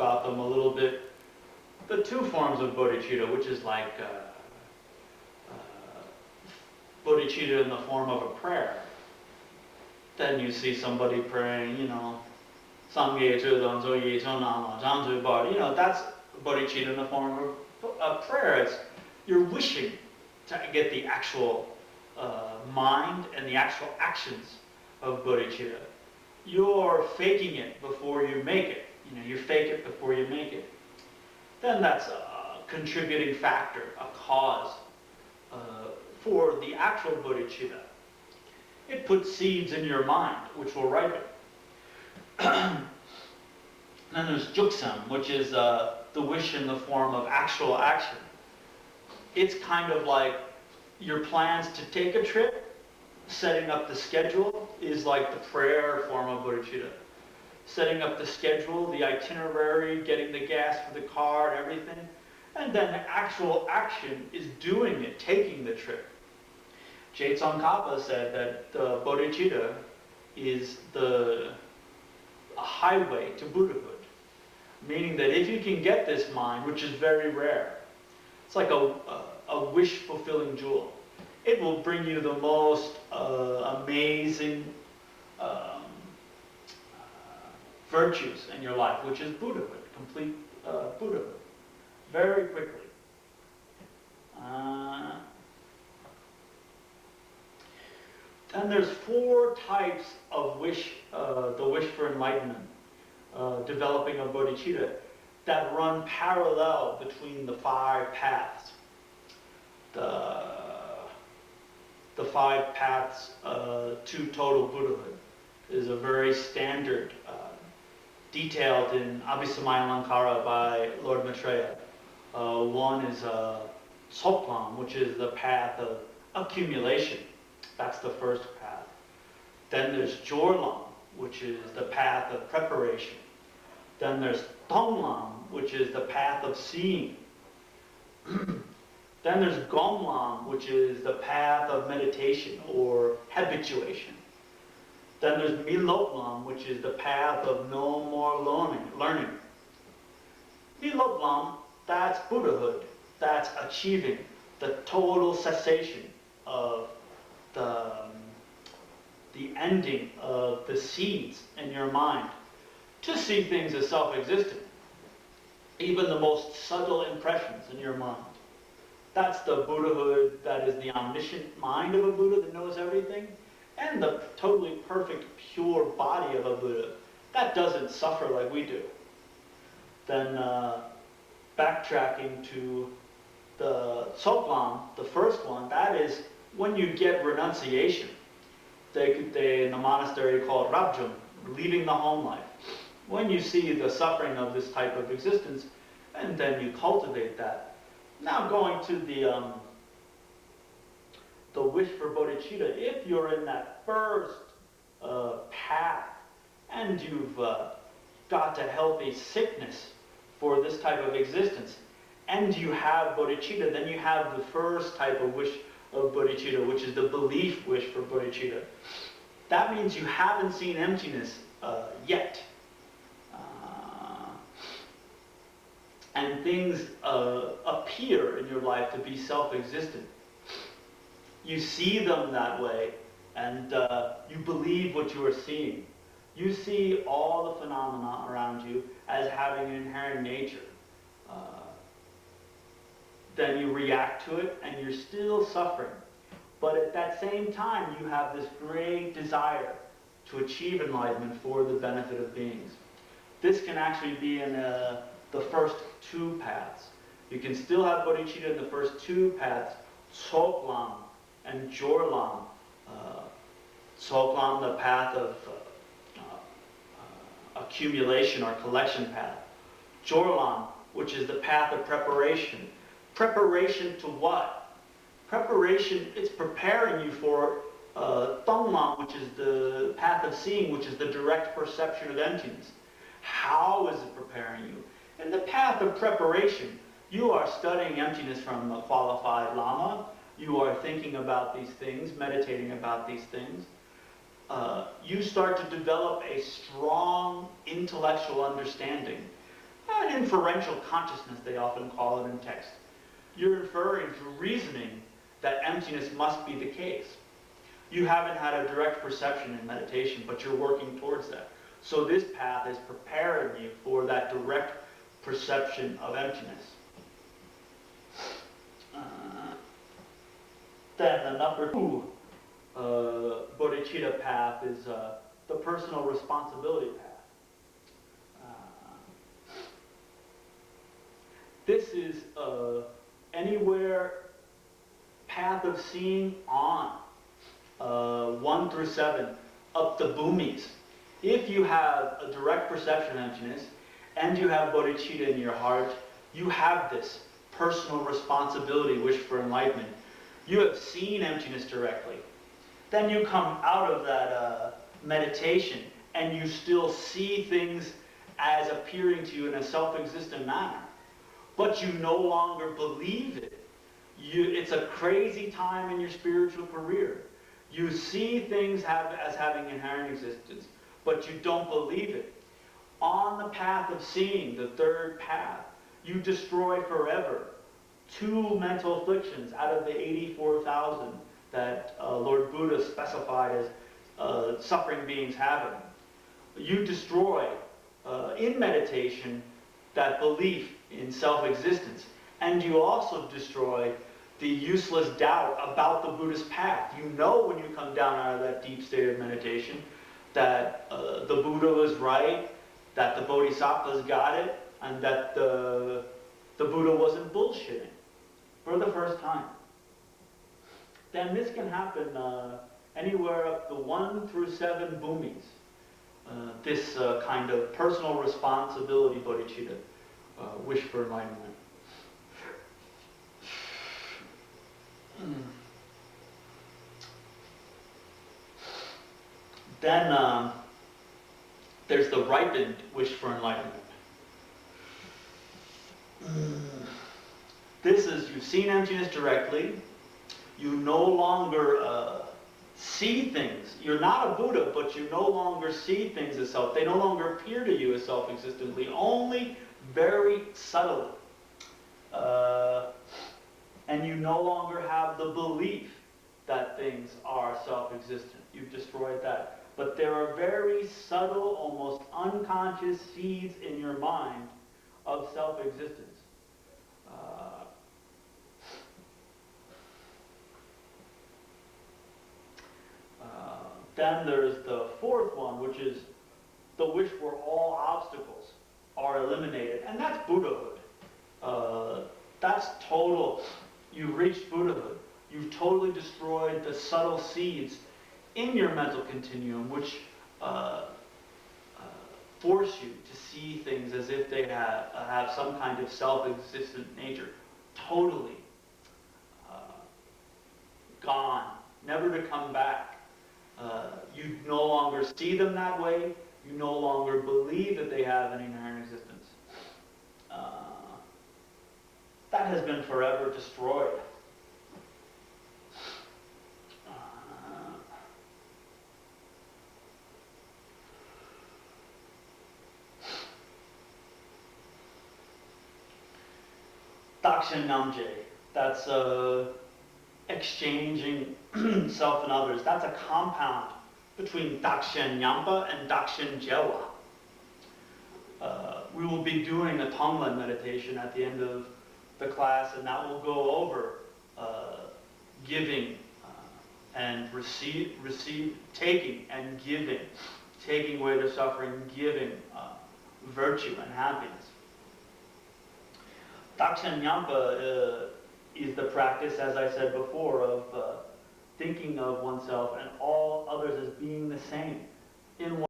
about them a little bit. The two forms of bodhicitta, which is like bodhicitta in the form of a prayer. Then you see somebody praying, Sangye Zhedong Zhou Yi Cheng Nama Zhang Zhui Bar. That's bodhicitta in the form of a prayer. It's you're wishing to get the actual mind and the actual actions of bodhicitta. You're faking it before you make it. You fake it before you make it. Then that's a contributing factor, a cause for the actual bodhicitta. It puts seeds in your mind, which will ripen. Then there's juksam, which is the wish in the form of actual action. It's kind of like your plans to take a trip, setting up the schedule is like the prayer form of bodhicitta. Setting up the schedule, the itinerary, getting the gas for the car and everything. And then the actual action is doing it, taking the trip. Tsongkhapa said that the bodhicitta is a highway to Buddhahood. Meaning that if you can get this mind, which is very rare, it's like a wish-fulfilling jewel. It will bring you the most amazing virtues in your life, which is Buddhahood, complete Buddhahood, very quickly. Then there's 4 types of wish, the wish for enlightenment, developing a bodhicitta, that run parallel between the 5 paths. The 5 paths to total Buddhahood is a very standard, detailed in Abhisamaya by Lord Maitreya. One is Soplam, which is the path of accumulation. That's the first path. Then there's Jorlam, which is the path of preparation. Then there's Tonglam, which is the path of seeing. Then there's Gomlam, which is the path of meditation or habituation. Then there's Miloplam, which is the path of no more learning. Miloplam, that's Buddhahood. That's achieving the total cessation of the ending of the seeds in your mind to see things as self-existent. Even the most subtle impressions in your mind. That's the Buddhahood, that is the omniscient mind of a Buddha that knows everything, and the totally perfect, pure body of a Buddha that doesn't suffer like we do. Then backtracking to the Soplam, the first one, that is when you get renunciation. They in the monastery call it Lojong, leaving the home life. When you see the suffering of this type of existence, and then you cultivate that. Now going to the wish for bodhicitta, if you're in that first path and you've got a healthy sickness for this type of existence, and you have bodhicitta, then you have the first type of wish of bodhicitta, which is the belief wish for bodhicitta. That means you haven't seen emptiness yet. And things appear in your life to be self-existent. You see them that way, and you believe what you are seeing. You see all the phenomena around you as having an inherent nature. Then you react to it, and you're still suffering. But at that same time, you have this great desire to achieve enlightenment for the benefit of beings. This can actually be in the first 2 paths. You can still have bodhicitta in the first 2 paths, Soplam and Jorlam. Soplam, the path of accumulation or collection path. Jorlam, which is the path of preparation. Preparation to what? Preparation, it's preparing you for Tonglam, which is the path of seeing, which is the direct perception of emptiness. How is it preparing you? In the path of preparation, you are studying emptiness from a qualified Lama. You are thinking about these things, meditating about these things. You start to develop a strong intellectual understanding an inferential consciousness, they often call it in text. You're inferring through reasoning that emptiness must be the case. You haven't had a direct perception in meditation, but you're working towards that. So this path is preparing you for that direct perception of emptiness. Then the number 2 Bodhichitta path is the personal responsibility path. This is anywhere path of seeing on 1 through 7 up the bhumis. If you have a direct perception of emptiness and you have bodhicitta in your heart, you have this personal responsibility, wish for enlightenment. You have seen emptiness directly. Then you come out of that meditation and you still see things as appearing to you in a self-existent manner. But you no longer believe it. It's a crazy time in your spiritual career. You see things as having inherent existence, but you don't believe it. On the path of seeing, the third path, you destroy forever 2 mental afflictions out of the 84,000 that Lord Buddha specified as suffering beings having. You destroy, in meditation, that belief in self-existence. And you also destroy the useless doubt about the Buddhist path. You know when you come down out of that deep state of meditation that the Buddha was right, that the Bodhisattvas got it, and that the Buddha wasn't bullshitting for the first time. Then this can happen anywhere up to 1 through 7 bhumis. This kind of personal responsibility bodhicitta, wish for enlightenment. Then there's the ripened wish for enlightenment. This is, you've seen emptiness directly. You no longer see things. You're not a Buddha, but you no longer see things as self. They no longer appear to you as self-existently, only very subtly. And you no longer have the belief that things are self-existent. You've destroyed that. But there are very subtle, almost unconscious seeds in your mind of self-existence. Then there's the 4th one, which is the wish where all obstacles are eliminated. And that's Buddhahood. That's total. You've reached Buddhahood. You've totally destroyed the subtle seeds in your mental continuum, which force you to see things as if they have some kind of self-existent nature. Totally gone, never to come back. You no longer see them that way. You no longer believe that they have an inherent existence. That has been forever destroyed. Daksha Namje, that's exchanging self and others. That's a compound between Daksha Nyimpa and Daksha Jewa. We will be doing a Tonglen meditation at the end of the class, and that will go over giving and taking and giving, taking away the suffering, giving virtue and happiness. Daksha Nyimpa is the practice, as I said before, of thinking of oneself and all others as being the same in